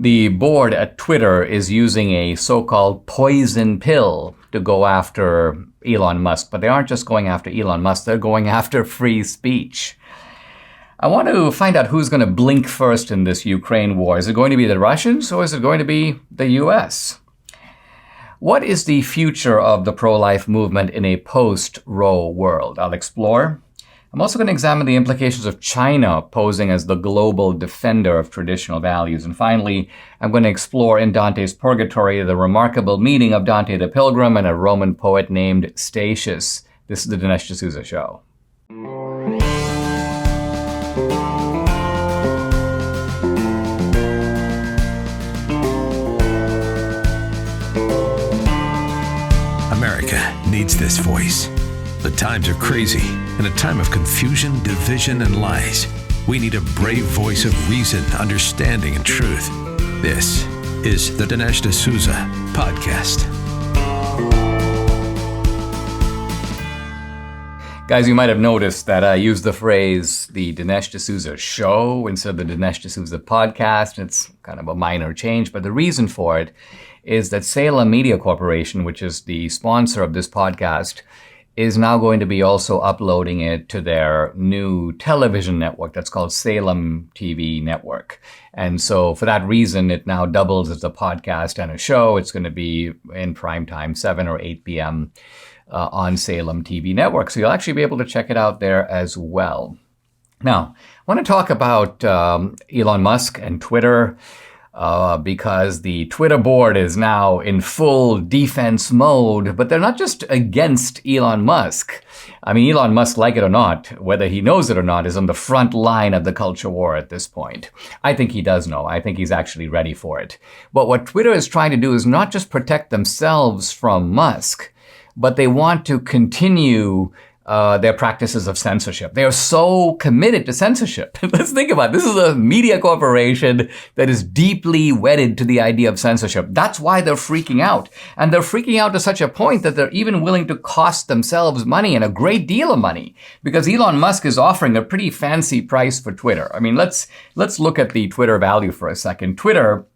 The board at Twitter is using a so-called poison pill to go after Elon Musk. But they aren't just going after Elon Musk, they're going after free speech. I want to find out who's going to blink first in this Ukraine war. Is it going to be the Russians or is it going to be the US? What is the future of the pro-life movement in a post-Roe world? I'll explore. I'm also going to examine the implications of China posing as the global defender of traditional values. And finally, I'm going to explore in Dante's Purgatory the remarkable meeting of Dante the Pilgrim and a Roman poet named Statius. This is the Dinesh D'Souza Show. America needs this voice. The times are crazy. In a time of confusion, division, and lies, we need a brave voice of reason, understanding, and truth. This is the Dinesh D'Souza Podcast. Guys, you might have noticed that I use the phrase the Dinesh D'Souza Show instead of the Dinesh D'Souza Podcast. It's kind of a minor change, but the reason for it is that Salem Media Corporation, which is the sponsor of this podcast, is now going to be also uploading it to their new television network that's called Salem TV Network. And so for that reason, it now doubles as a podcast and a show. It's going to be in prime time, 7 or 8 p.m. On Salem TV Network. So you'll actually be able to check it out there as well. Now, I want to talk about Elon Musk and Twitter. Because the Twitter board is now in full defense mode, but they're not just against Elon Musk. I mean, Elon Musk, like it or not, whether he knows it or not, is on the front line of the culture war at this point. I think he does know. I think he's actually ready for it. But what Twitter is trying to do is not just protect themselves from Musk, but they want to continue their practices of censorship. They are so committed to censorship. Let's think about it. This is a media corporation that is deeply wedded to the idea of censorship. That's why they're freaking out. And they're freaking out to such a point that they're even willing to cost themselves money, and a great deal of money, because Elon Musk is offering a pretty fancy price for Twitter. I mean, let's look at the Twitter value for a second. Twitter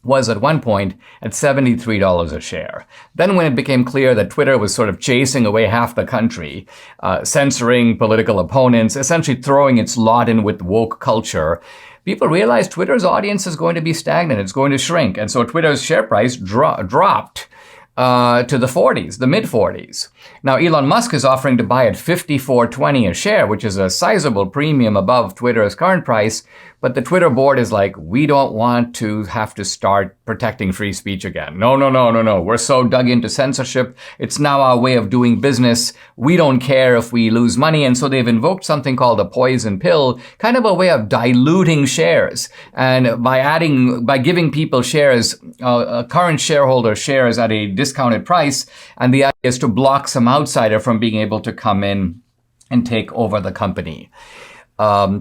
was at one point at $73 a share. Then when it became clear that Twitter was sort of chasing away half the country, censoring political opponents, essentially throwing its lot in with woke culture, people realized Twitter's audience is going to be stagnant. It's going to shrink. And so Twitter's share price dropped to the 40s, the mid 40s. Now, Elon Musk is offering to buy at $54.20 a share, which is a sizable premium above Twitter's current price. But the Twitter board is like, we don't want to have to start protecting free speech again. No. We're so dug into censorship. It's now our way of doing business. We don't care if we lose money. And so they've invoked something called a poison pill, kind of a way of diluting shares. And by giving people shares, current shareholder shares at a discounted price. And the idea is to block some outsider from being able to come in and take over the company.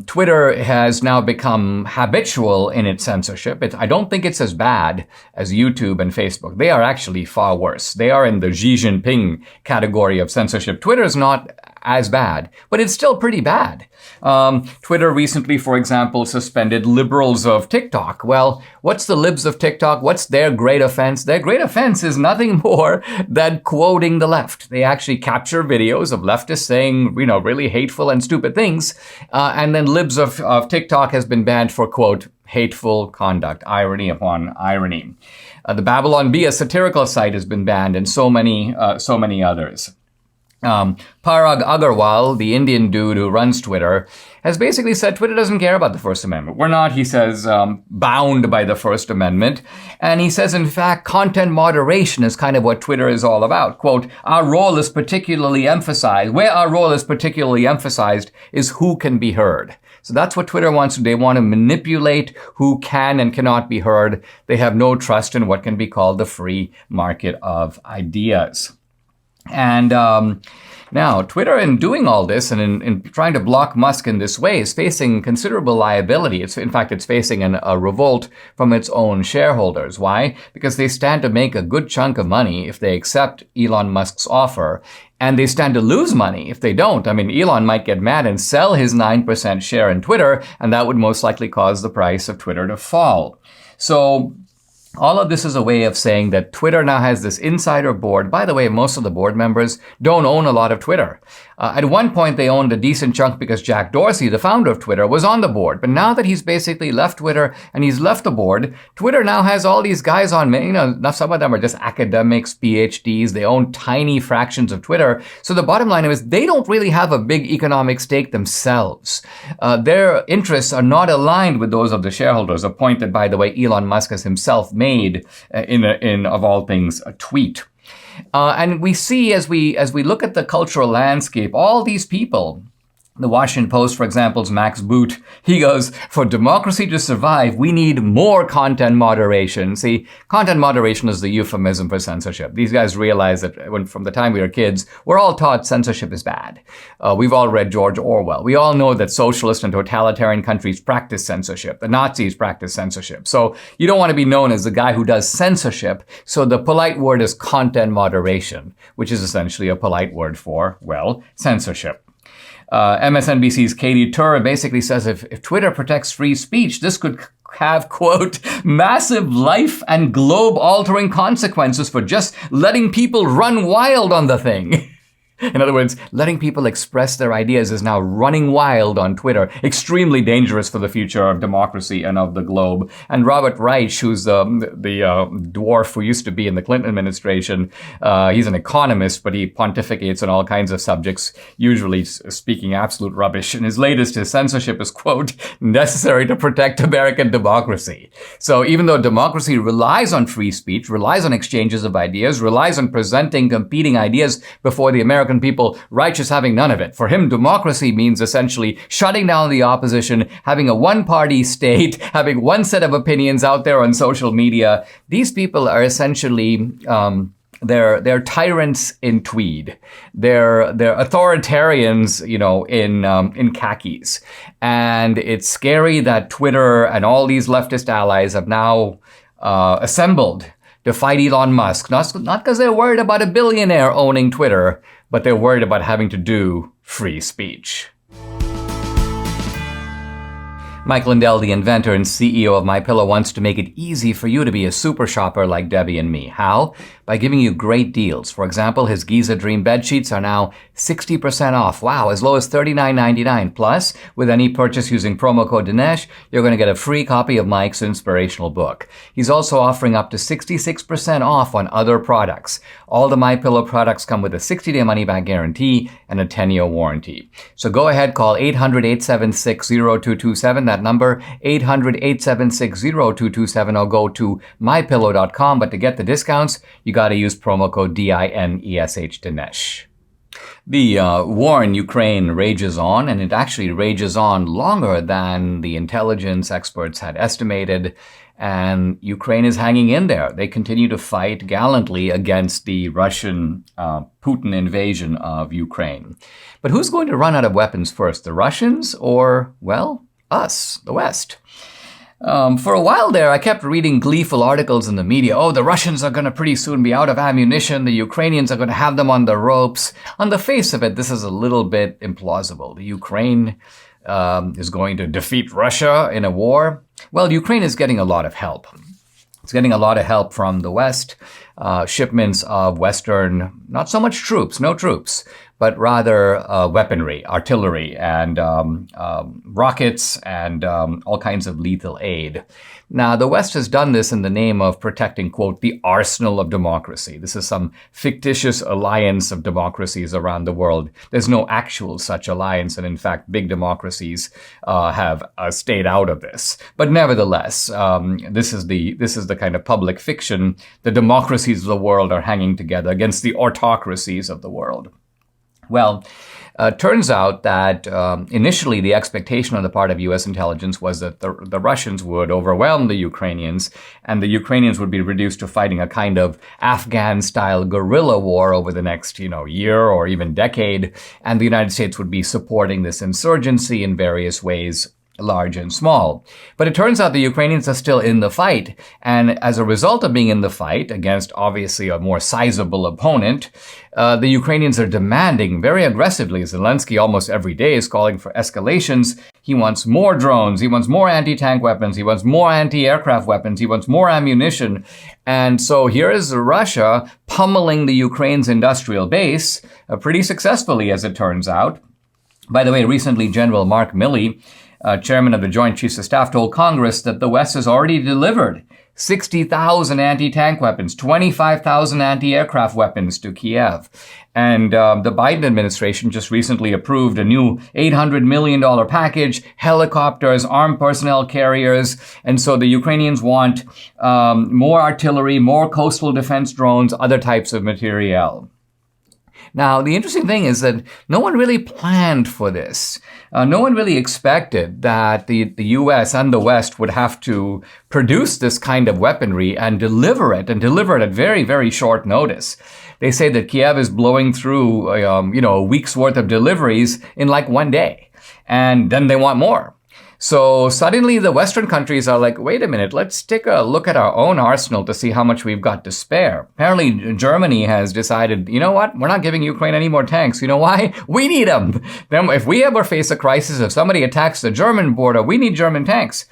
Twitter has now become habitual in its censorship. I don't think it's as bad as YouTube and Facebook. They are actually far worse. They are in the Xi Jinping category of censorship. Twitter is not as bad, but it's still pretty bad. Twitter recently, for example, suspended liberals of TikTok. Well, what's the libs of TikTok? What's their great offense? Their great offense is nothing more than quoting the left. They actually capture videos of leftists saying, really hateful and stupid things. And then libs of TikTok has been banned for, quote, hateful conduct, irony upon irony. The Babylon Bee, a satirical site, has been banned, and so many others. Parag Agarwal, the Indian dude who runs Twitter, has basically said Twitter doesn't care about the First Amendment. We're not, he says, bound by the First Amendment. And he says, in fact, content moderation is kind of what Twitter is all about. Quote, where our role is particularly emphasized is who can be heard. So that's what Twitter wants to do. They want to manipulate who can and cannot be heard. They have no trust in what can be called the free market of ideas. And now, Twitter, in doing all this and in trying to block Musk in this way, is facing considerable liability. It's facing a revolt from its own shareholders. Why? Because they stand to make a good chunk of money if they accept Elon Musk's offer, and they stand to lose money if they don't. I mean, Elon might get mad and sell his 9% share in Twitter, and that would most likely cause the price of Twitter to fall. So all of this is a way of saying that Twitter now has this insider board. By the way, most of the board members don't own a lot of Twitter. At one point, they owned a decent chunk because Jack Dorsey, the founder of Twitter, was on the board. But now that he's basically left Twitter and he's left the board, Twitter now has all these guys on, some of them are just academics, PhDs. They own tiny fractions of Twitter. So the bottom line is they don't really have a big economic stake themselves. Their interests are not aligned with those of the shareholders, a point that, by the way, Elon Musk has himself made in of all things, a tweet. And we see as we look at the cultural landscape, all these people. The Washington Post, for example, is Max Boot. He goes, for democracy to survive, we need more content moderation. See, content moderation is the euphemism for censorship. These guys realize that from the time we were kids, we're all taught censorship is bad. We've all read George Orwell. We all know that socialist and totalitarian countries practice censorship. The Nazis practice censorship. So you don't want to be known as the guy who does censorship. So the polite word is content moderation, which is essentially a polite word for, well, censorship. MSNBC's Katie Tur basically says if Twitter protects free speech, this could have, quote, massive life and globe-altering consequences for just letting people run wild on the thing. In other words, letting people express their ideas is now running wild on Twitter. Extremely dangerous for the future of democracy and of the globe. And Robert Reich, who's the dwarf who used to be in the Clinton administration, he's an economist, but he pontificates on all kinds of subjects, usually speaking absolute rubbish. And his latest, his censorship is, quote, necessary to protect American democracy. So even though democracy relies on free speech, relies on exchanges of ideas, relies on presenting competing ideas before the American people, Reich is having none of it. For him, democracy means essentially shutting down the opposition, having a one-party state, having one set of opinions out there on social media. These people are essentially they're tyrants in tweed. They're authoritarians, in khakis. And it's scary that Twitter and all these leftist allies have now assembled to fight Elon Musk. Not because they're worried about a billionaire owning Twitter, but they're worried about having to do free speech. Mike Lindell, the inventor and CEO of MyPillow, wants to make it easy for you to be a super shopper like Debbie and me. How? By giving you great deals. For example, his Giza Dream bed sheets are now 60% off. Wow, as low as $39.99. Plus, with any purchase using promo code Dinesh, you're going to get a free copy of Mike's inspirational book. He's also offering up to 66% off on other products. All the MyPillow products come with a 60-day money-back guarantee and a 10-year warranty. So go ahead, call 800-876-0227. That number, 800-876-0227, or go to mypillow.com. But to get the discounts, you got to use promo code DINESH Dinesh. The war in Ukraine rages on, and it actually rages on longer than the intelligence experts had estimated. And Ukraine is hanging in there. They continue to fight gallantly against the Russian Putin invasion of Ukraine. But who's going to run out of weapons first, the Russians or, well, us, the West? For a while there, I kept reading gleeful articles in the media. Oh, the Russians are going to pretty soon be out of ammunition. The Ukrainians are going to have them on the ropes. On the face of it, this is a little bit implausible. The Ukraine is going to defeat Russia in a war. Well, Ukraine is getting a lot of help. It's getting a lot of help from the West, shipments of Western, not so much troops, no troops, but rather weaponry, artillery, and rockets, and all kinds of lethal aid. Now, the West has done this in the name of protecting, quote, the arsenal of democracy. This is some fictitious alliance of democracies around the world. There's no actual such alliance, and in fact, big democracies have stayed out of this. But nevertheless, this is the kind of public fiction. The democracies of the world are hanging together against the autocracies of the world. Well, turns out that initially the expectation on the part of U.S. intelligence was that the Russians would overwhelm the Ukrainians, and the Ukrainians would be reduced to fighting a kind of Afghan-style guerrilla war over the next, year or even decade, and the United States would be supporting this insurgency in various ways large and small. But it turns out the Ukrainians are still in the fight. And as a result of being in the fight against obviously a more sizable opponent, the Ukrainians are demanding very aggressively. Zelensky almost every day is calling for escalations. He wants more drones. He wants more anti-tank weapons. He wants more anti-aircraft weapons. He wants more ammunition. And so here is Russia pummeling the Ukraine's industrial base pretty successfully, as it turns out. By the way, recently General Mark Milley, chairman of the Joint Chiefs of Staff, told Congress that the West has already delivered 60,000 anti-tank weapons, 25,000 anti-aircraft weapons to Kiev. And the Biden administration just recently approved a new $800 million package, helicopters, armed personnel carriers. And so the Ukrainians want more artillery, more coastal defense drones, other types of materiel. Now, the interesting thing is that no one really planned for this. No one really expected that the U.S. and the West would have to produce this kind of weaponry and deliver it at very, very short notice. They say that Kiev is blowing through, a week's worth of deliveries in like one day. And then they want more. So suddenly the Western countries are like, wait a minute, let's take a look at our own arsenal to see how much we've got to spare. Apparently Germany has decided, you know what, we're not giving Ukraine any more tanks. You know why? We need them. Then if we ever face a crisis, if somebody attacks the German border, we need German tanks.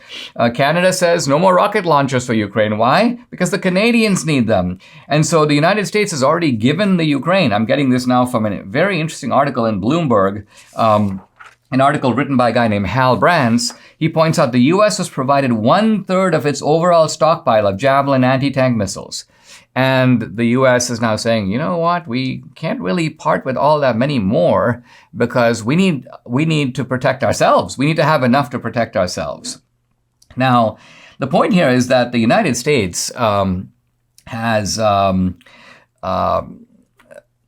Canada says no more rocket launchers for Ukraine. Why? Because the Canadians need them. And so the United States has already given the Ukraine, I'm getting this now from a very interesting article in Bloomberg, an article written by a guy named Hal Brands. He points out the U.S. has provided 1/3 of its overall stockpile of Javelin anti-tank missiles. And the U.S. is now saying, you know what, we can't really part with all that many more because we need to protect ourselves. We need to have enough to protect ourselves. Now, the point here is that the United States has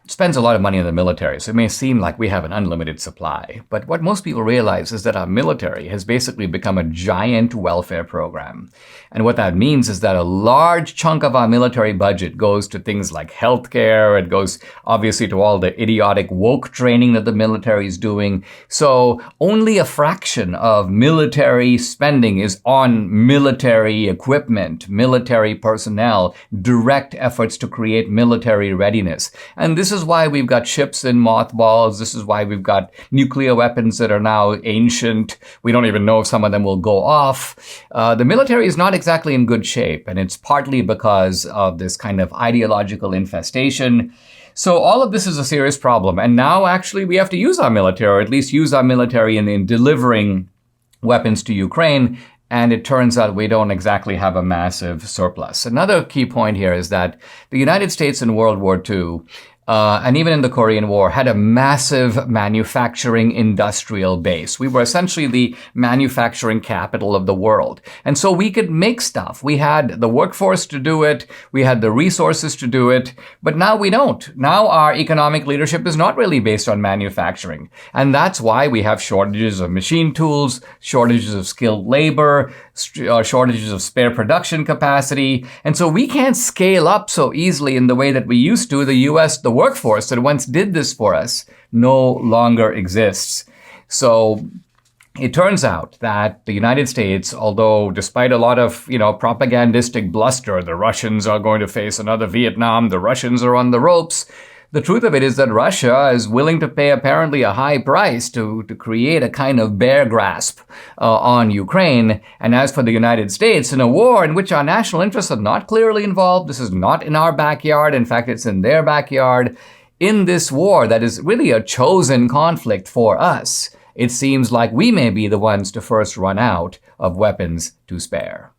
spends a lot of money on the military, so it may seem like we have an unlimited supply. But what most people realize is that our military has basically become a giant welfare program. And what that means is that a large chunk of our military budget goes to things like healthcare. It goes obviously to all the idiotic woke training that the military is doing. So only a fraction of military spending is on military equipment, military personnel, direct efforts to create military readiness. And this is why we've got ships in mothballs. This is why we've got nuclear weapons that are now ancient. We don't even know if some of them will go off. The military is not exactly in good shape, and it's partly because of this kind of ideological infestation. So all of this is a serious problem. And now actually we have to use our military, or at least use our military in delivering weapons to Ukraine. And it turns out we don't exactly have a massive surplus. Another key point here is that the United States in World War II and even in the Korean War, had a massive manufacturing industrial base. We were essentially the manufacturing capital of the world. And so we could make stuff. We had the workforce to do it. We had the resources to do it. But now we don't. Now our economic leadership is not really based on manufacturing. And that's why we have shortages of machine tools, shortages of skilled labor, shortages of spare production capacity. And so we can't scale up so easily in the way that we used to. The U.S., the workforce that once did this for us no longer exists. So it turns out that the United States, although despite a lot of, propagandistic bluster, the Russians are going to face another Vietnam, the Russians are on the ropes, the truth of it is that Russia is willing to pay apparently a high price to create a kind of bear grasp on Ukraine. And as for the United States, in a war in which our national interests are not clearly involved, this is not in our backyard. In fact, it's in their backyard. In this war that is really a chosen conflict for us, it seems like we may be the ones to first run out of weapons to spare.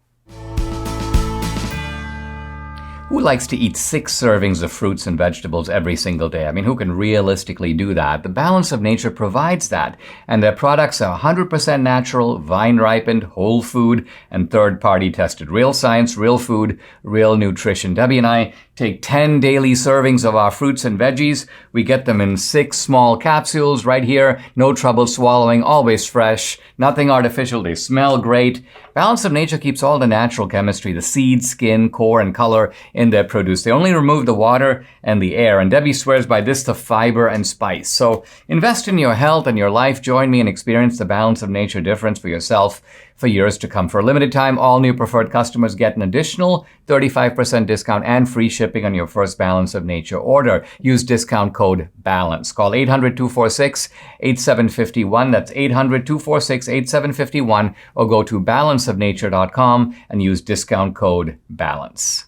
Who likes to eat 6 servings of fruits and vegetables every single day? I mean, who can realistically do that? The balance of nature provides that, and their products are 100% natural, vine-ripened, whole food, and third-party tested. Real science, real food, real nutrition. Debbie and I take 10 daily servings of our fruits and veggies. We get them in 6 small capsules right here. No trouble swallowing, always fresh, nothing artificial. They smell great. Balance of Nature keeps all the natural chemistry, the seed, skin, core, and color in their produce. They only remove the water and the air. And Debbie swears by this, the fiber and spice. So invest in your health and your life. Join me and experience the Balance of Nature difference for yourself for years to come. For a limited time, all new preferred customers get an additional 35% discount and free shipping on your first Balance of Nature order. Use discount code BALANCE. Call 800-246-8751. That's 800-246-8751, or go to balanceofnature.com and use discount code BALANCE.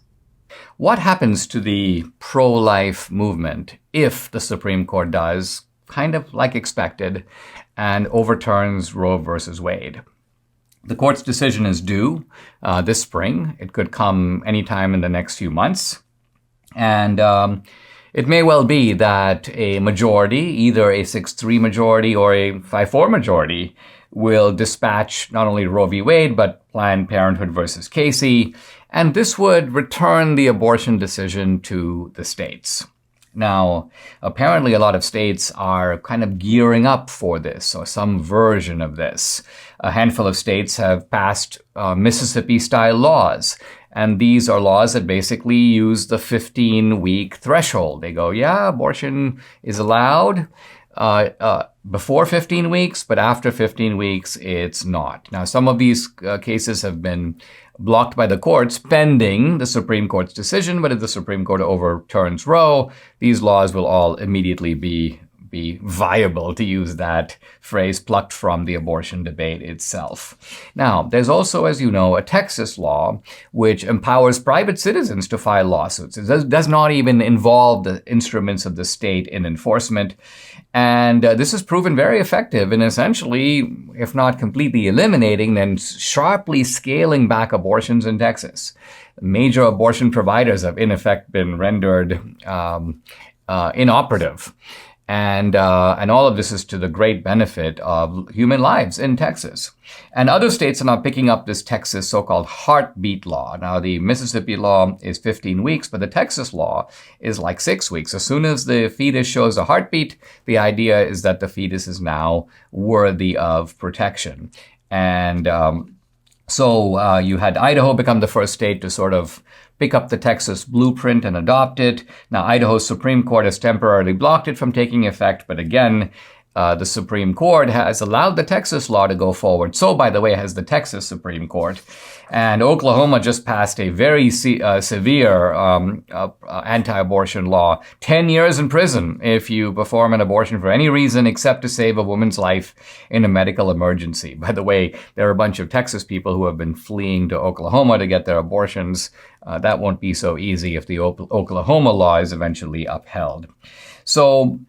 What happens to the pro-life movement if the Supreme Court does, kind of like expected, and overturns Roe versus Wade? The court's decision is due this spring. It could come anytime in the next few months. And it may well be that a majority, either a 6-3 majority or a 5-4 majority, will dispatch not only Roe v. Wade, but Planned Parenthood versus Casey. And this would return the abortion decision to the states. Now, apparently a lot of states are kind of gearing up for this, or some version of this. A handful of states have passed Mississippi-style laws. And these are laws that basically use the 15-week threshold. They go, yeah, abortion is allowed before 15 weeks, but after 15 weeks, it's not. Now, some of these cases have been blocked by the courts pending the Supreme Court's decision, but if the Supreme Court overturns Roe, these laws will all immediately be viable, to use that phrase plucked from the abortion debate itself. Now, there's also, as you know, a Texas law which empowers private citizens to file lawsuits. It does not even involve the instruments of the state in enforcement. And this has proven very effective in essentially, if not completely eliminating, then sharply scaling back abortions in Texas. Major abortion providers have, in effect, been rendered inoperative. And all of this is to the great benefit of human lives in Texas. And other states are now picking up this Texas so-called heartbeat law. Now, the Mississippi law is 15 weeks, but the Texas law is like 6 weeks. As soon as the fetus shows a heartbeat, the idea is that the fetus is now worthy of protection. And so you had Idaho become the first state to sort of pick up the Texas blueprint and adopt it. Now, Idaho's Supreme Court has temporarily blocked it from taking effect, but again, the Supreme Court has allowed the Texas law to go forward. So, by the way, has the Texas Supreme Court. And Oklahoma just passed a very severe anti-abortion law. 10 years in prison if you perform an abortion for any reason except to save a woman's life in a medical emergency. By the way, there are a bunch of Texas people who have been fleeing to Oklahoma to get their abortions. That won't be so easy if the Oklahoma law is eventually upheld. So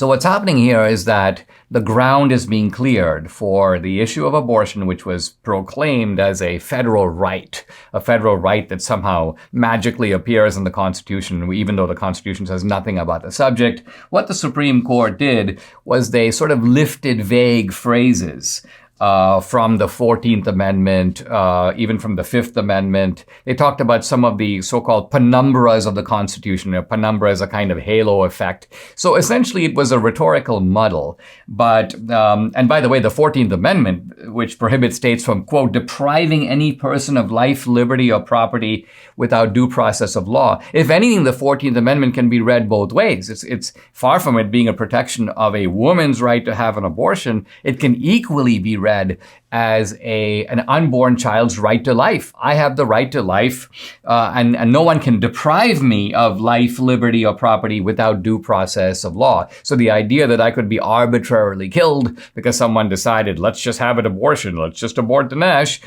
what's happening here is that the ground is being cleared for the issue of abortion, which was proclaimed as a federal right that somehow magically appears in the Constitution, even though the Constitution says nothing about the subject. What the Supreme Court did was they sort of lifted vague phrases from the 14th Amendment, even from the 5th Amendment. They talked about some of the so-called penumbras of the Constitution. Penumbra is a kind of halo effect. So essentially it was a rhetorical muddle. But, and by the way, the 14th Amendment, which prohibits states from, quote, depriving any person of life, liberty, or property without due process of law. If anything, the 14th Amendment can be read both ways. It's far from it being a protection of a woman's right to have an abortion. It can equally be read as an unborn child's right to life. I have the right to life, and no one can deprive me of life, liberty, or property without due process of law. So the idea that I could be arbitrarily killed because someone decided, let's just have an abortion, let's just abort Dinesh.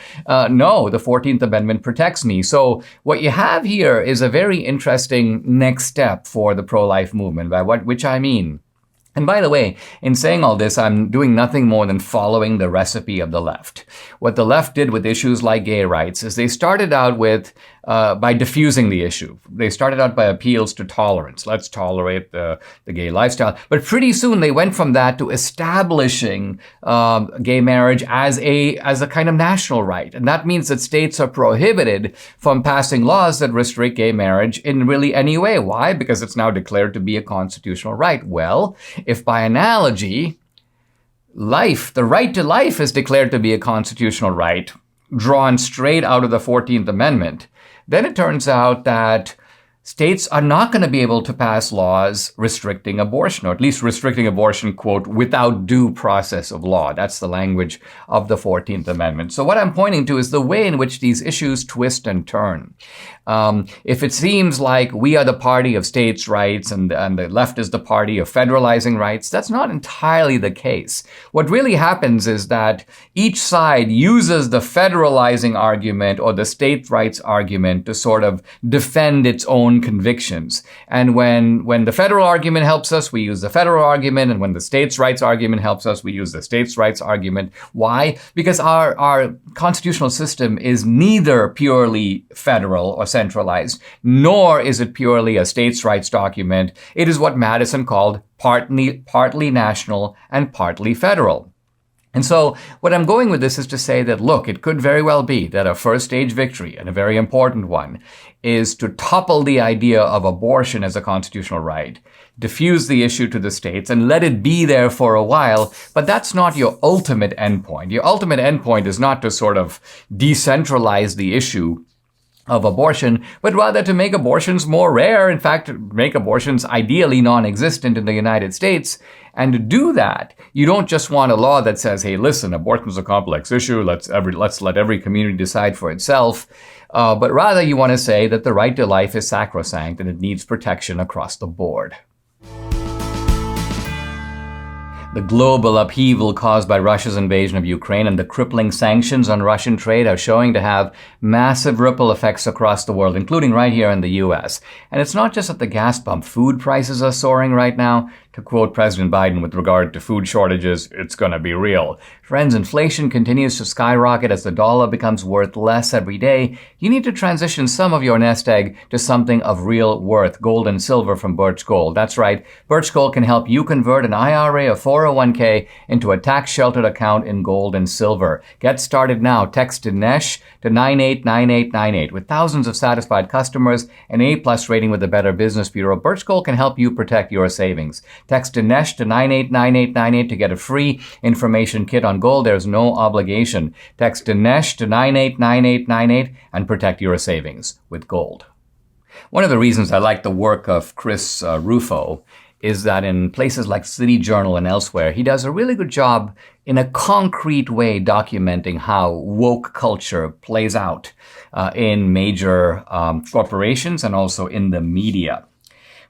No, the 14th Amendment protects me. So what you have here is a very interesting next step for the pro-life movement, by which I mean, and by the way, in saying all this, I'm doing nothing more than following the recipe of the left. What the left did with issues like gay rights is they started out with by diffusing the issue. They started out by appeals to tolerance. Let's tolerate the gay lifestyle. But pretty soon they went from that to establishing gay marriage as a kind of national right. And that means that states are prohibited from passing laws that restrict gay marriage in really any way. Why? Because it's now declared to be a constitutional right. Well, if by analogy, the right to life is declared to be a constitutional right, drawn straight out of the 14th Amendment, then it turns out that states are not going to be able to pass laws restricting abortion, or at least restricting abortion, quote, without due process of law. That's the language of the 14th Amendment. So what I'm pointing to is the way in which these issues twist and turn. If it seems like we are the party of states' rights and the left is the party of federalizing rights, that's not entirely the case. What really happens is that each side uses the federalizing argument or the state rights argument to sort of defend its own convictions. And when the federal argument helps us, we use the federal argument. And when the states' rights argument helps us, we use the states' rights argument. Why? Because our constitutional system is neither purely federal or centralized, nor is it purely a states' rights document. It is what Madison called partly national and partly federal. And so what I'm going with this is to say that, look, it could very well be that a first stage victory, and a very important one, is to topple the idea of abortion as a constitutional right, diffuse the issue to the states, and let it be there for a while. But that's not your ultimate endpoint. Your ultimate endpoint is not to sort of decentralize the issue of abortion, but rather to make abortions more rare. In fact, make abortions ideally non-existent in the United States. And to do that, you don't just want a law that says, hey, listen, abortion's a complex issue. Let's let every community decide for itself. But rather you want to say that the right to life is sacrosanct and it needs protection across the board. The global upheaval caused by Russia's invasion of Ukraine and the crippling sanctions on Russian trade are showing to have massive ripple effects across the world, including right here in the US. And it's not just at the gas pump. Food prices are soaring right now. To quote President Biden with regard to food shortages, it's going to be real. Friends, inflation continues to skyrocket as the dollar becomes worth less every day. You need to transition some of your nest egg to something of real worth, gold and silver from Birch Gold. That's right. Birch Gold can help you convert an IRA or 401k into a tax-sheltered account in gold and silver. Get started now. Text Dinesh to 989898. With thousands of satisfied customers, an A+ rating with the Better Business Bureau, Birch Gold can help you protect your savings. Text Dinesh to 989898 to get a free information kit on gold. There's no obligation. Text Dinesh to 989898 and protect your savings with gold. One of the reasons I like the work of Chris Rufo is that in places like City Journal and elsewhere, he does a really good job in a concrete way documenting how woke culture plays out in major corporations and also in the media.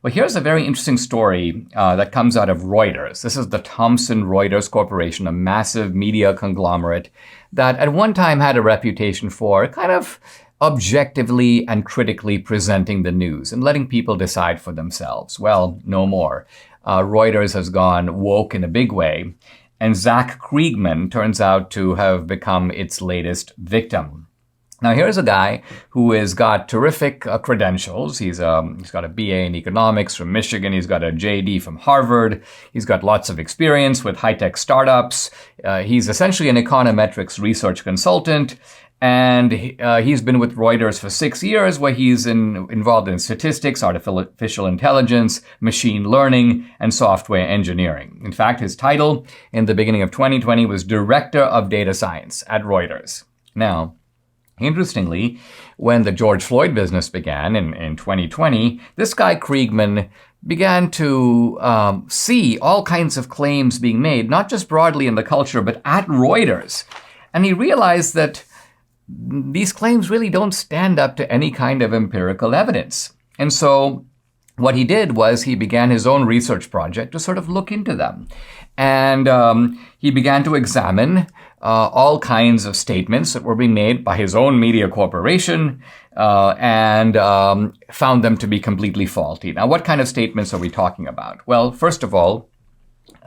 Well, here's a very interesting story that comes out of Reuters. This is the Thomson Reuters Corporation, a massive media conglomerate that at one time had a reputation for kind of objectively and critically presenting the news and letting people decide for themselves. Well, no more. Reuters has gone woke in a big way, and Zach Kriegman turns out to have become its latest victim. Now, here's a guy who has got terrific credentials. He's got a BA in economics from Michigan. He's got a JD from Harvard. He's got lots of experience with high-tech startups. He's essentially an econometrics research consultant. And he's been with Reuters for 6 years, where he's involved in statistics, artificial intelligence, machine learning, and software engineering. In fact, his title in the beginning of 2020 was Director of Data Science at Reuters. Now, interestingly, when the George Floyd business began in 2020, this guy Kriegman began to see all kinds of claims being made, not just broadly in the culture, but at Reuters. And he realized that these claims really don't stand up to any kind of empirical evidence. And so what he did was he began his own research project to sort of look into them. And he began to examine all kinds of statements that were being made by his own media corporation and found them to be completely faulty. Now, what kind of statements are we talking about? Well, first of all,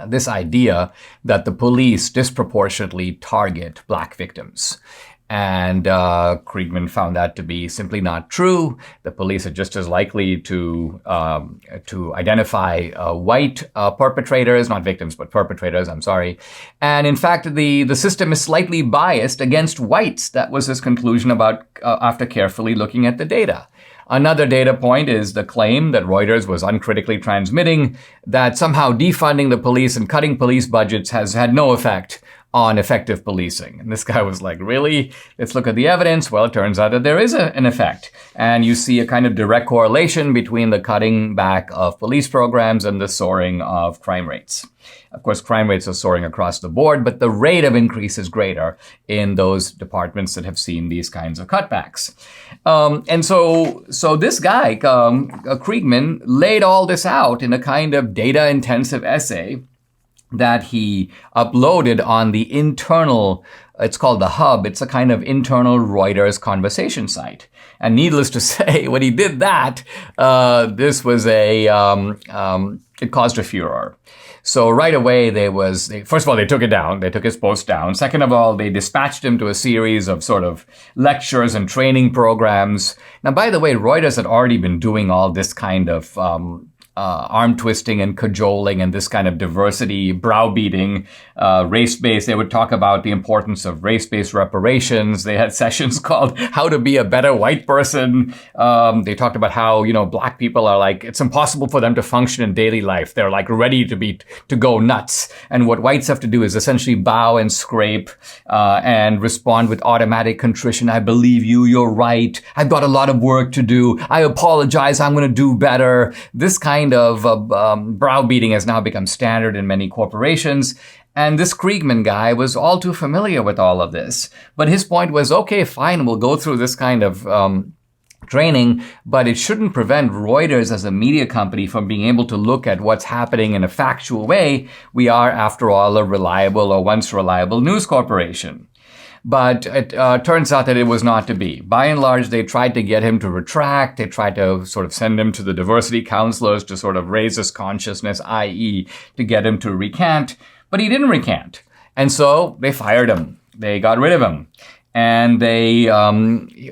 this idea that the police disproportionately target black victims. And Kriegman found that to be simply not true. The police are just as likely to identify white perpetrators, not victims, but perpetrators, I'm sorry. And in fact, the system is slightly biased against whites. That was his conclusion about after carefully looking at the data. Another data point is the claim that Reuters was uncritically transmitting that somehow defunding the police and cutting police budgets has had no effect on effective policing. And this guy was like, really? Let's look at the evidence. Well, it turns out that there is an effect. And you see a kind of direct correlation between the cutting back of police programs and the soaring of crime rates. Of course, crime rates are soaring across the board, but the rate of increase is greater in those departments that have seen these kinds of cutbacks. And so this guy, Kriegman, laid all this out in a kind of data-intensive essay that he uploaded on the internal, it's called the Hub. It's a kind of internal Reuters conversation site. And needless to say, when he did that, this was it caused a furor. So right away, first of all, they took it down. They took his post down. Second of all, they dispatched him to a series of sort of lectures and training programs. Now, by the way, Reuters had already been doing all this kind of arm twisting and cajoling and this kind of diversity, browbeating, race-based. They would talk about the importance of race-based reparations. They had sessions called How to Be a Better White Person. They talked about how, black people are like, it's impossible for them to function in daily life. They're like ready to go nuts. And what whites have to do is essentially bow and scrape, and respond with automatic contrition. I believe you. You're right. I've got a lot of work to do. I apologize. I'm going to do better. This kind of browbeating has now become standard in many corporations. And this Kriegman guy was all too familiar with all of this. But his point was, okay, fine, we'll go through this kind of training, but it shouldn't prevent Reuters as a media company from being able to look at what's happening in a factual way. We are, after all, a reliable or once reliable news corporation. But it turns out that it was not to be. By and large, they tried to get him to retract. They tried to sort of send him to the diversity counselors to sort of raise his consciousness, i.e. to get him to recant. But he didn't recant. And so they fired him. They got rid of him. And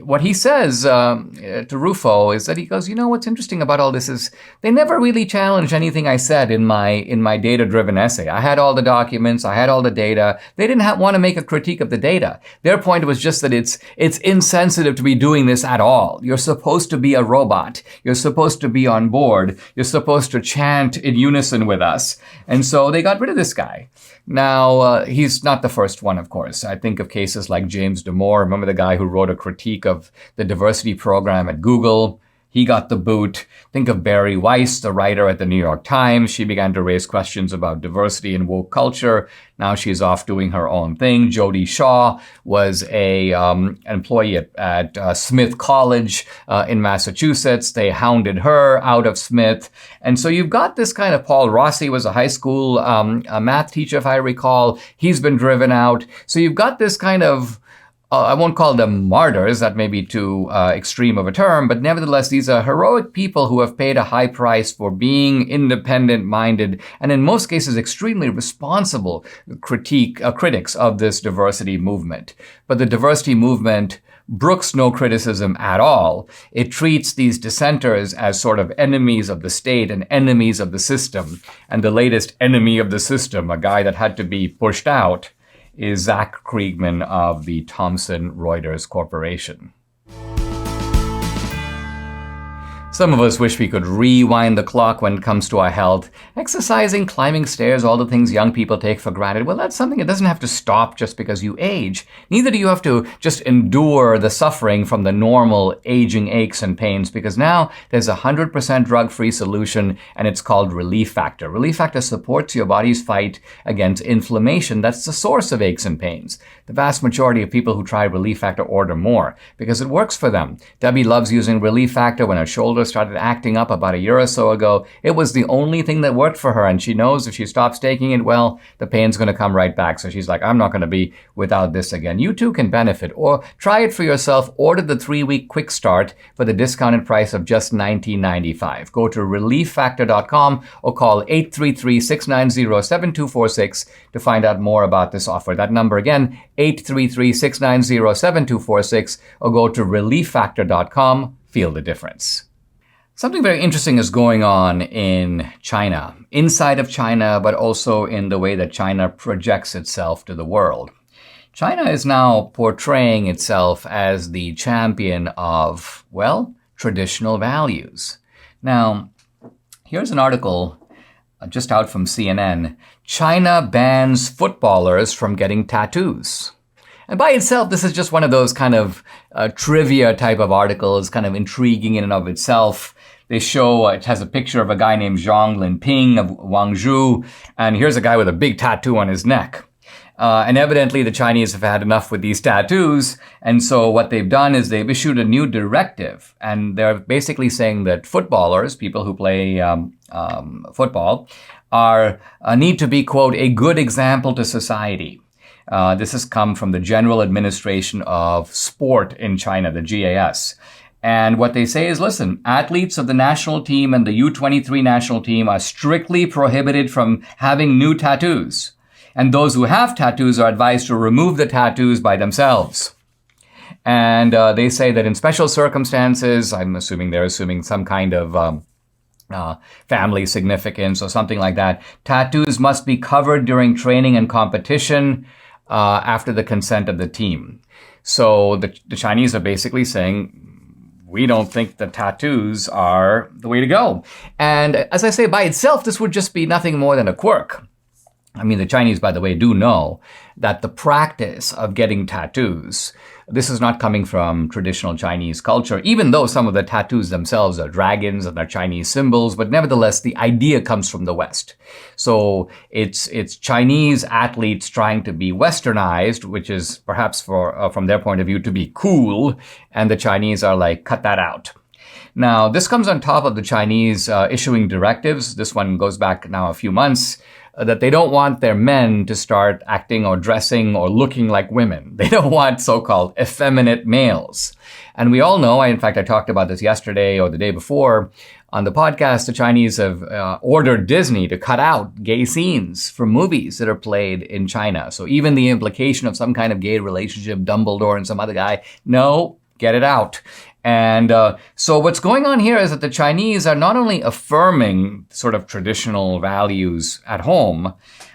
what he says to Rufo is that he goes, what's interesting about all this is they never really challenged anything I said in my data-driven essay. I had all the documents, I had all the data. They didn't want to make a critique of the data. Their point was just that it's insensitive to be doing this at all. You're supposed to be a robot. You're supposed to be on board. You're supposed to chant in unison with us. And so they got rid of this guy. Now, he's not the first one, of course. I think of cases like James Damore. Remember the guy who wrote a critique of the diversity program at Google? He got the boot. Think of Bari Weiss, the writer at the New York Times. She began to raise questions about diversity and woke culture. Now she's off doing her own thing. Jodi Shaw was an employee at Smith College in Massachusetts. They hounded her out of Smith. And so you've got this kind of Paul Rossi was a high school math teacher, if I recall. He's been driven out. So you've got this kind of I won't call them martyrs, that may be too extreme of a term, but nevertheless, these are heroic people who have paid a high price for being independent-minded and in most cases extremely responsible critics of this diversity movement. But the diversity movement brooks no criticism at all. It treats these dissenters as sort of enemies of the state and enemies of the system. And the latest enemy of the system, a guy that had to be pushed out, is Zach Kriegman of the Thomson Reuters Corporation. Some of us wish we could rewind the clock when it comes to our health. Exercising, climbing stairs, all the things young people take for granted. Well, that's something that doesn't have to stop just because you age. Neither do you have to just endure the suffering from the normal aging aches and pains, because now there's a 100% drug-free solution, and it's called Relief Factor. Relief Factor supports your body's fight against inflammation. That's the source of aches and pains. The vast majority of people who try Relief Factor order more because it works for them. Debbie loves using Relief Factor when her shoulders bipolar started acting up about a year or so ago. It was the only thing that worked for her. And she knows if she stops taking it, well, the pain's going to come right back. So she's like, I'm not going to be without this again. You too can benefit. Or try it for yourself. Order the 3-week quick start for the discounted price of just $19.95. Go to relieffactor.com or call 833-690-7246 to find out more about this offer. That number again, 833-690-7246, or go to relieffactor.com. Feel the difference. Something very interesting is going on in China, inside of China, but also in the way that China projects itself to the world. China is now portraying itself as the champion of, well, traditional values. Now, here's an article just out from CNN. China bans footballers from getting tattoos. And by itself, this is just one of those kind of trivia type of articles, kind of intriguing in and of itself. They show, it has a picture of a guy named Zhang Linping of Guangzhou, and here's a guy with a big tattoo on his neck. And evidently the Chinese have had enough with these tattoos, and so what they've done is they've issued a new directive, and they're basically saying that footballers, people who play football, need to be, quote, a good example to society. This has come from the General Administration of Sport in China, the GAS. And what they say is, listen, athletes of the national team and the U23 national team are strictly prohibited from having new tattoos. And those who have tattoos are advised to remove the tattoos by themselves. And they say that in special circumstances, I'm assuming they're assuming some kind of family significance or something like that, tattoos must be covered during training and competition after the consent of the team. So the Chinese are basically saying, we don't think that tattoos are the way to go. And as I say, by itself, this would just be nothing more than a quirk. I mean, the Chinese, by the way, do know that the practice of getting tattoos, this is not coming from traditional Chinese culture, even though some of the tattoos themselves are dragons and are Chinese symbols, but nevertheless, the idea comes from the West. So it's Chinese athletes trying to be westernized, which is perhaps from their point of view to be cool, and the Chinese are like, cut that out. Now, this comes on top of the Chinese issuing directives. This one goes back now a few months, that they don't want their men to start acting or dressing or looking like women. They don't want so-called effeminate males. And we all know, in fact, I talked about this yesterday or the day before on the podcast, the Chinese have ordered Disney to cut out gay scenes from movies that are played in China. So even the implication of some kind of gay relationship, Dumbledore and some other guy, no, get it out. And so what's going on here is that the Chinese are not only affirming sort of traditional values at home,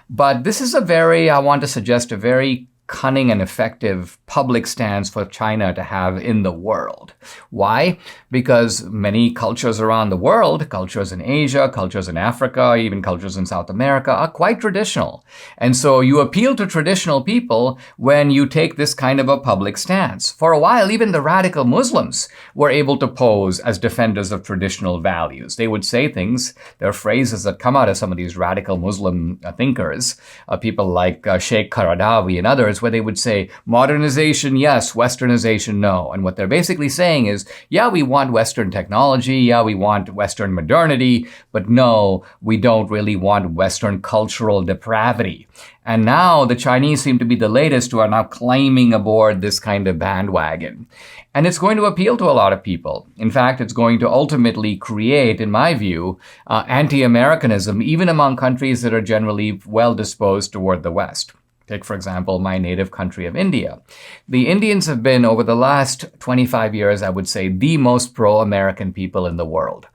but this is I want to suggest, a very cunning and effective public stance for China to have in the world. Why? Because many cultures around the world, cultures in Asia, cultures in Africa, even cultures in South America, are quite traditional. And so you appeal to traditional people when you take this kind of a public stance. For a while, even the radical Muslims were able to pose as defenders of traditional values. They would say things, there are phrases that come out of some of these radical Muslim thinkers, people like Sheikh Qaradawi and others, where they would say, modernization, yes, westernization, no. And what they're basically saying is, yeah, we want Western technology, yeah, we want Western modernity, but no, we don't really want Western cultural depravity. And now the Chinese seem to be the latest who are now climbing aboard this kind of bandwagon. And it's going to appeal to a lot of people. In fact, it's going to ultimately create, in my view, anti-Americanism, even among countries that are generally well disposed toward the West. Take, for example, my native country of India. The Indians have been, over the last 25 years, I would say, the most pro-American people in the world.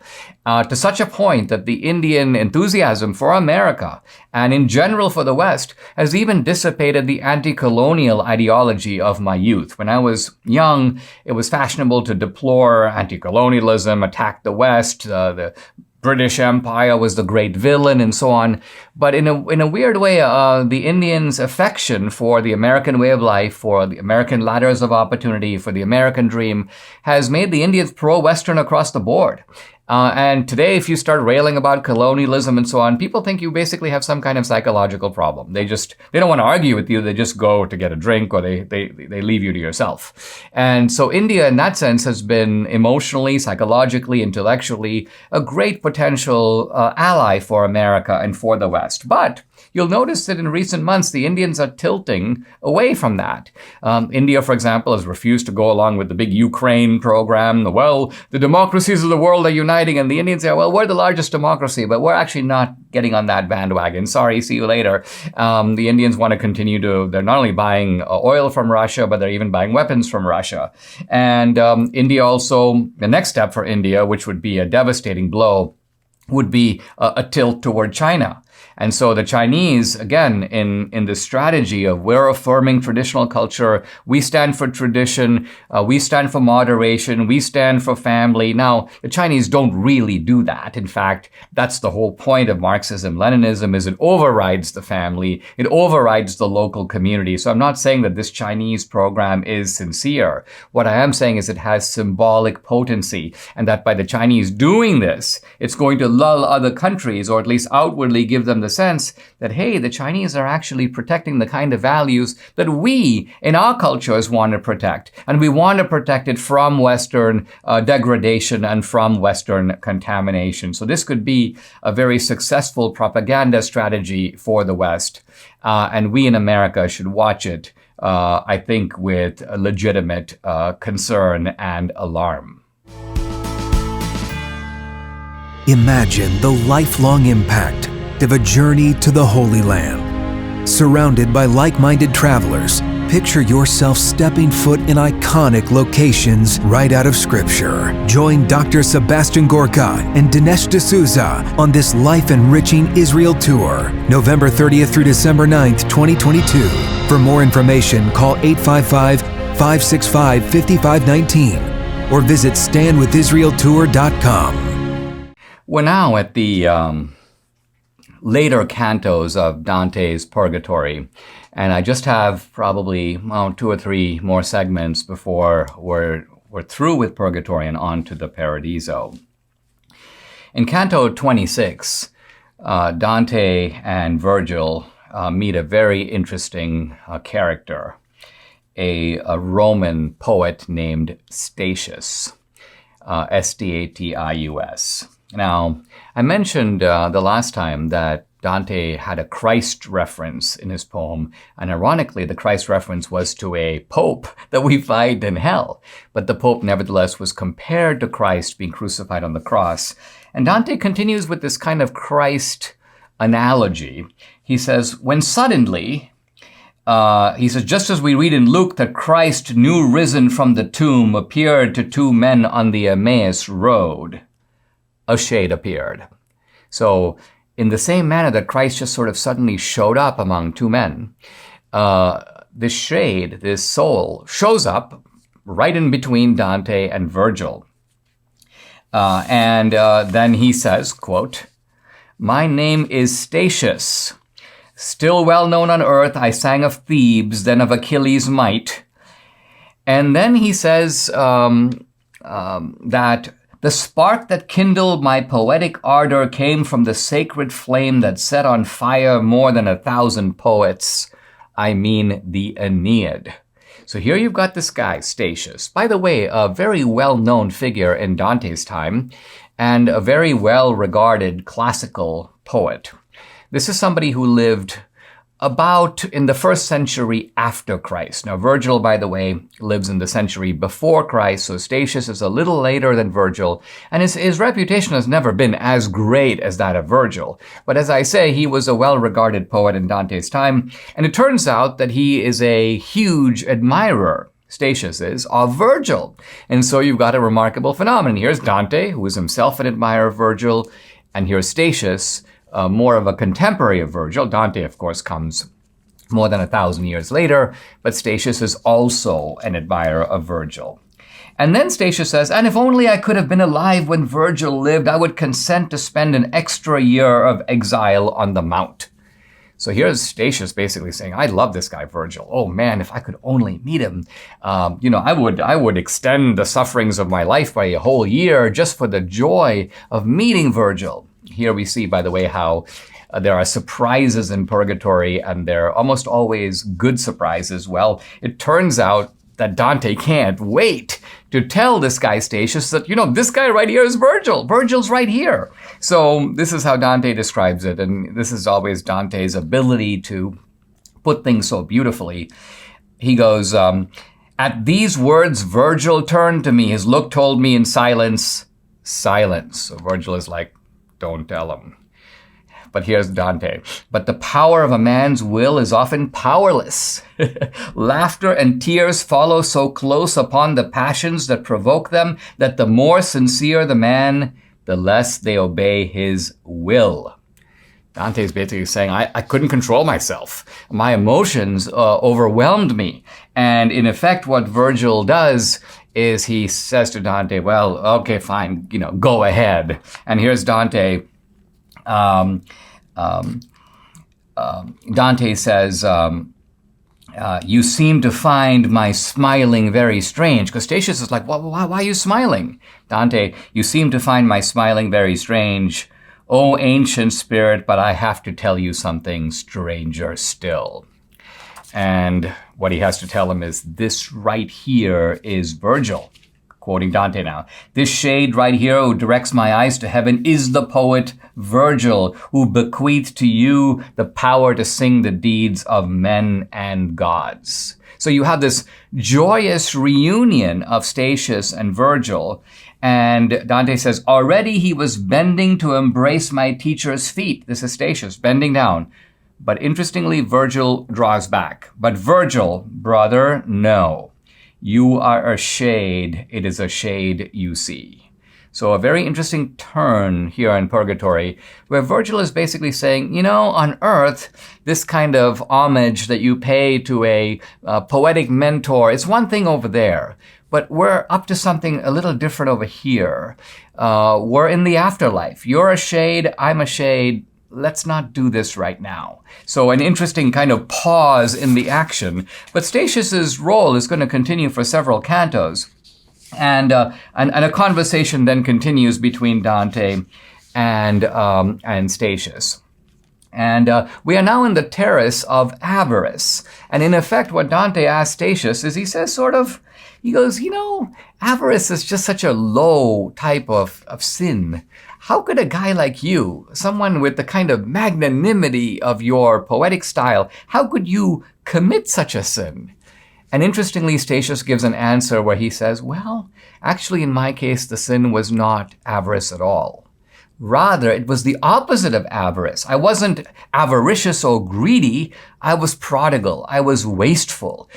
To such a point that the Indian enthusiasm for America, and in general for the West, has even dissipated the anti-colonial ideology of my youth. When I was young, it was fashionable to deplore anti-colonialism, attack the West, the British Empire was the great villain, and so on. But in a weird way, the Indians' affection for the American way of life, for the American ladders of opportunity, for the American dream, has made the Indians pro-Western across the board. And today, if you start railing about colonialism and so on, people think you basically have some kind of psychological problem. They don't want to argue with you. They just go to get a drink, or they leave you to yourself. And so India, in that sense, has been emotionally, psychologically, intellectually a great potential ally for America and for the West. But you'll notice that in recent months, the Indians are tilting away from that. India, for example, has refused to go along with the big Ukraine program. Well, the democracies of the world are uniting, and the Indians say, well, we're the largest democracy, but we're actually not getting on that bandwagon. Sorry, see you later. The Indians want to continue they're not only buying oil from Russia, but they're even buying weapons from Russia. And India also, the next step for India, which would be a devastating blow, would be a tilt toward China. And so the Chinese, again, in the strategy of we're affirming traditional culture, we stand for tradition, we stand for moderation, we stand for family. Now, the Chinese don't really do that. In fact, that's the whole point of Marxism-Leninism, is it overrides the family, it overrides the local community. So I'm not saying that this Chinese program is sincere. What I am saying is it has symbolic potency, and that by the Chinese doing this, it's going to lull other countries, or at least outwardly give them the sense that, hey, the Chinese are actually protecting the kind of values that we in our cultures want to protect. And we want to protect it from Western degradation and from Western contamination. So this could be a very successful propaganda strategy for the West. And we in America should watch it, I think, with a legitimate concern and alarm. Imagine the lifelong impact of a journey to the Holy Land. Surrounded by like-minded travelers, picture yourself stepping foot in iconic locations right out of Scripture. Join Dr. Sebastian Gorka and Dinesh D'Souza on this life-enriching Israel tour, November 30th through December 9th, 2022. For more information, call 855-565-5519 or visit standwithisraeltour.com. We're now at the later cantos of Dante's Purgatory, and I just have probably 2 or 3 more segments before we're through with Purgatory and on to the Paradiso. In Canto 26, Dante and Virgil meet a very interesting character, a Roman poet named Statius, Statius. Now, I mentioned the last time that Dante had a Christ reference in his poem, and ironically, the Christ reference was to a pope that we find in hell. But the pope, nevertheless, was compared to Christ being crucified on the cross. And Dante continues with this kind of Christ analogy. He says, when suddenly, just as we read in Luke that Christ, new risen from the tomb, appeared to 2 men on the Emmaus road, a shade appeared. So in the same manner that Christ just sort of suddenly showed up among 2 men, this shade, this soul, shows up right in between Dante and Virgil. And then he says, quote, "My name is Statius. Still well known on earth, I sang of Thebes, then of Achilles' might." And then he says that the spark that kindled my poetic ardor came from the sacred flame that set on fire more than 1,000 poets. I mean the Aeneid. So here you've got this guy, Statius. By the way, a very well-known figure in Dante's time and a very well-regarded classical poet. This is somebody who lived about in the 1st century after Christ. Now, Virgil, by the way, lives in the century before Christ, so Statius is a little later than Virgil, and his reputation has never been as great as that of Virgil. But as I say, he was a well-regarded poet in Dante's time, and it turns out that he is a huge admirer, Statius is, of Virgil. And so you've got a remarkable phenomenon. Here's Dante, who is himself an admirer of Virgil, and here's Statius, more of a contemporary of Virgil. Dante, of course, comes more than 1,000 years later, but Statius is also an admirer of Virgil. And then Statius says, and if only I could have been alive when Virgil lived, I would consent to spend an extra year of exile on the Mount. So here's Statius basically saying, I love this guy, Virgil. Oh man, if I could only meet him, I would extend the sufferings of my life by a whole year just for the joy of meeting Virgil. Here we see, by the way, how there are surprises in Purgatory, and they're almost always good surprises. Well, it turns out that Dante can't wait to tell this guy Statius that, this guy right here is Virgil. Virgil's right here. So this is how Dante describes it, and this is always Dante's ability to put things so beautifully. He goes, at these words, Virgil turned to me. His look told me in silence. So Virgil is like, don't tell him. But here's Dante. But the power of a man's will is often powerless. Laughter and tears follow so close upon the passions that provoke them that the more sincere the man, the less they obey his will. Dante's basically saying, I couldn't control myself. My emotions overwhelmed me. And in effect, what Virgil does is he says to Dante, well, okay, fine, go ahead. And here's Dante. Dante says, you seem to find my smiling very strange. Because Statius is like, well, why are you smiling? Dante, you seem to find my smiling very strange. O ancient spirit, but I have to tell you something stranger still. And what he has to tell him is, this right here is Virgil. Quoting Dante now, this shade right here who directs my eyes to heaven is the poet Virgil, who bequeathed to you the power to sing the deeds of men and gods. So you have this joyous reunion of Statius and Virgil, and Dante says, already he was bending to embrace my teacher's feet. This is Statius bending down. But interestingly, Virgil draws back. But Virgil, brother, no. You are a shade, it is a shade you see. So a very interesting turn here in Purgatory, where Virgil is basically saying, on earth, this kind of homage that you pay to a poetic mentor, it's one thing over there, but we're up to something a little different over here. We're in the afterlife. You're a shade, I'm a shade. Let's not do this right now. So an interesting kind of pause in the action. But Statius's role is going to continue for several cantos. And a conversation then continues between Dante and Statius. And we are now in the terrace of avarice. And in effect, what Dante asks Statius is, he says he goes, avarice is just such a low type of sin. How could a guy like you, someone with the kind of magnanimity of your poetic style, how could you commit such a sin? And interestingly, Statius gives an answer where he says, well, actually in my case, the sin was not avarice at all. Rather, it was the opposite of avarice. I wasn't avaricious or greedy. I was prodigal. I was wasteful.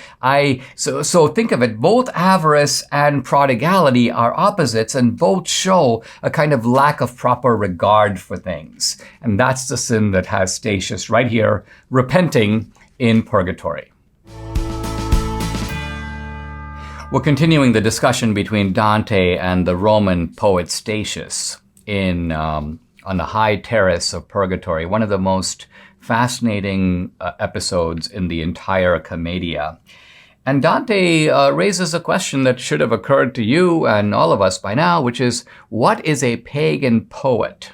So think of it. Both avarice and prodigality are opposites, and both show a kind of lack of proper regard for things. And that's the sin that has Statius right here repenting in Purgatory. We're continuing the discussion between Dante and the Roman poet Statius on the high terrace of Purgatory, one of the most fascinating episodes in the entire Commedia. And Dante raises a question that should have occurred to you and all of us by now, which is, what is a pagan poet?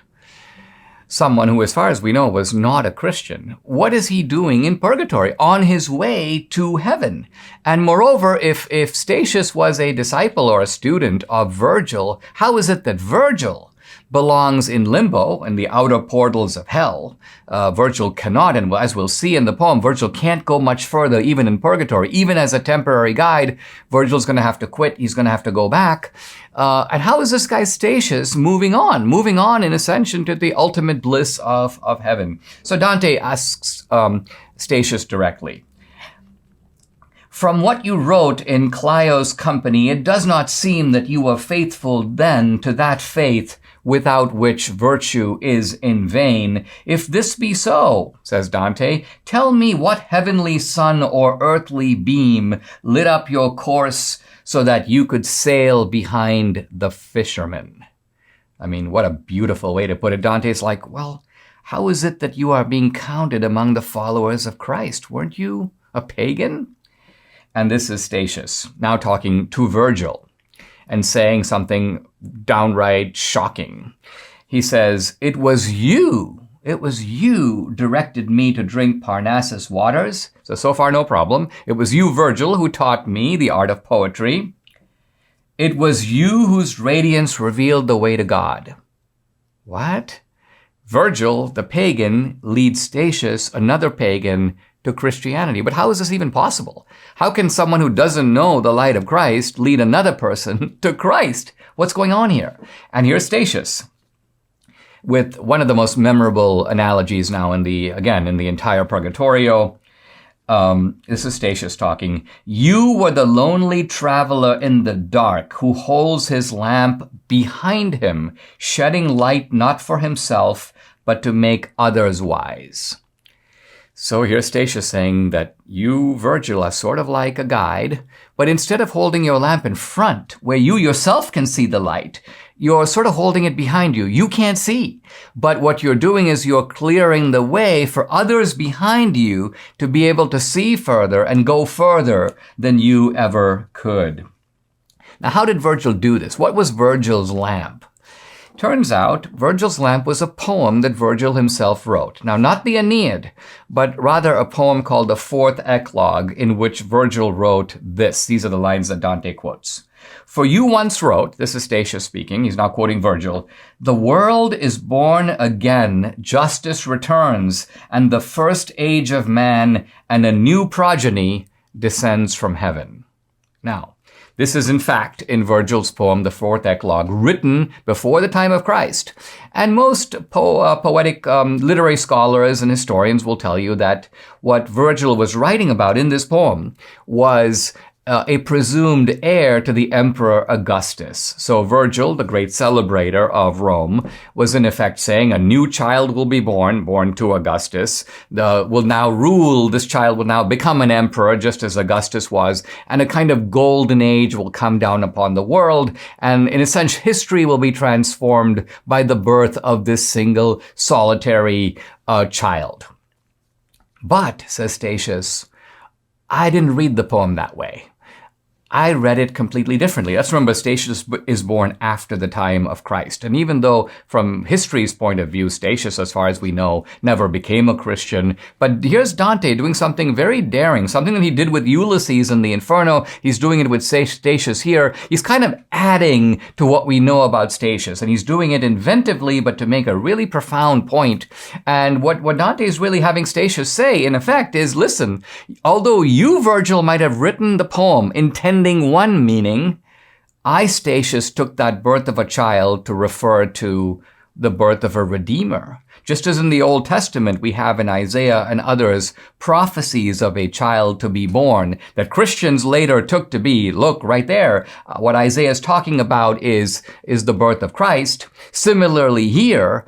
Someone who, as far as we know, was not a Christian. What is he doing in Purgatory on his way to heaven? And moreover, if Statius was a disciple or a student of Virgil, how is it that Virgil belongs in limbo, in the outer portals of hell? Virgil cannot, and as we'll see in the poem, Virgil can't go much further even in Purgatory. Even as a temporary guide, Virgil's going to have to quit. He's going to have to go back. And how is this guy Statius moving on in ascension to the ultimate bliss of heaven? So Dante asks Statius directly, from what you wrote in Clio's company, it does not seem that you were faithful then to that faith without which virtue is in vain. If this be so, says Dante, tell me what heavenly sun or earthly beam lit up your course so that you could sail behind the fishermen. I mean, what a beautiful way to put it. Dante's like, well, How is it that you are being counted among the followers of Christ? Weren't you a pagan? And this is Statius, now talking to Virgil and saying something downright shocking. He says, it was you directed me to drink Parnassus waters. So far, no problem. It was you, Virgil, who taught me the art of poetry. It was you whose radiance revealed the way to God. What? Virgil, the pagan, leads Statius, another pagan, to Christianity. But how is this even possible? How can someone who doesn't know the light of Christ lead another person to Christ? What's going on here? And here's Statius with one of the most memorable analogies now in the entire Purgatorio. This is Statius talking. You were the lonely traveler in the dark who holds his lamp behind him, shedding light not for himself, but to make others wise. So here's Statius saying that you, Virgil, are sort of like a guide, but instead of holding your lamp in front, where you yourself can see the light, you're sort of holding it behind you. You can't see. But what you're doing is you're clearing the way for others behind you to be able to see further and go further than you ever could. Now, how did Virgil do this? What was Virgil's lamp? Turns out, Virgil's lamp was a poem that Virgil himself wrote. Now, not the Aeneid, but rather a poem called the Fourth Eclogue, in which Virgil wrote this. These are the lines that Dante quotes. For you once wrote, this is Statius speaking, he's now quoting Virgil, the world is born again, justice returns, and the first age of man and a new progeny descends from heaven. Now, this is in fact in Virgil's poem, the Fourth Eclogue, written before the time of Christ. And most poetic literary scholars and historians will tell you that what Virgil was writing about in this poem was a presumed heir to the Emperor Augustus. So Virgil, the great celebrator of Rome, was in effect saying a new child will be born to Augustus, will now rule, this child will now become an emperor just as Augustus was, and a kind of golden age will come down upon the world, and in a sense history will be transformed by the birth of this single solitary child. But, says Statius, I didn't read the poem that way. I read it completely differently. Let's remember, Statius is born after the time of Christ. And even though from history's point of view, Statius, as far as we know, never became a Christian, but here's Dante doing something very daring, something that he did with Ulysses in the Inferno. He's doing it with Statius here. He's kind of adding to what we know about Statius, and he's doing it inventively, but to make a really profound point. And what Dante is really having Statius say, in effect, is, listen, although you, Virgil, might have written the poem intending one meaning, I, Statius, took that birth of a child to refer to the birth of a redeemer. Just as in the Old Testament, we have in Isaiah and others prophecies of a child to be born that Christians later took to be, look, right there, what Isaiah is talking about is the birth of Christ. Similarly here,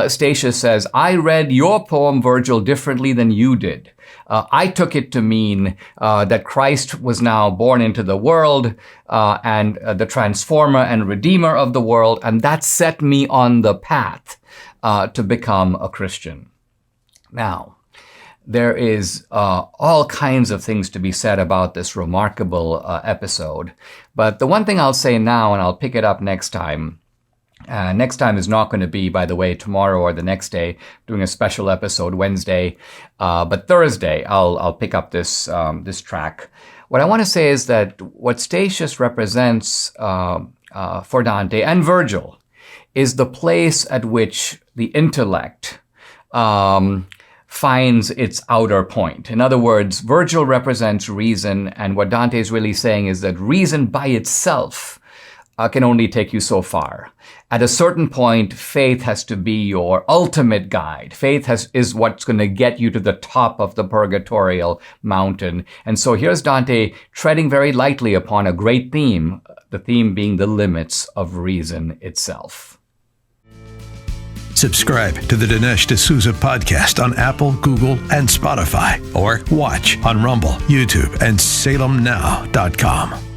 Statius says, I read your poem, Virgil, differently than you did. I took it to mean that Christ was now born into the world and the transformer and redeemer of the world, and that set me on the path to become a Christian. Now, there is all kinds of things to be said about this remarkable episode, but the one thing I'll say now, and I'll pick it up next time, next time is not going to be, by the way, tomorrow or the next day, doing a special episode Wednesday, but Thursday I'll pick up this track. What I want to say is that what Statius represents for Dante and Virgil is the place at which the intellect finds its outer point. In other words, Virgil represents reason, and what Dante is really saying is that reason by itself can only take you so far. At a certain point, faith has to be your ultimate guide. Faith is what's going to get you to the top of the purgatorial mountain. And so here's Dante treading very lightly upon a great theme, the theme being the limits of reason itself. Subscribe to the Dinesh D'Souza podcast on Apple, Google, and Spotify, or watch on Rumble, YouTube, and SalemNow.com.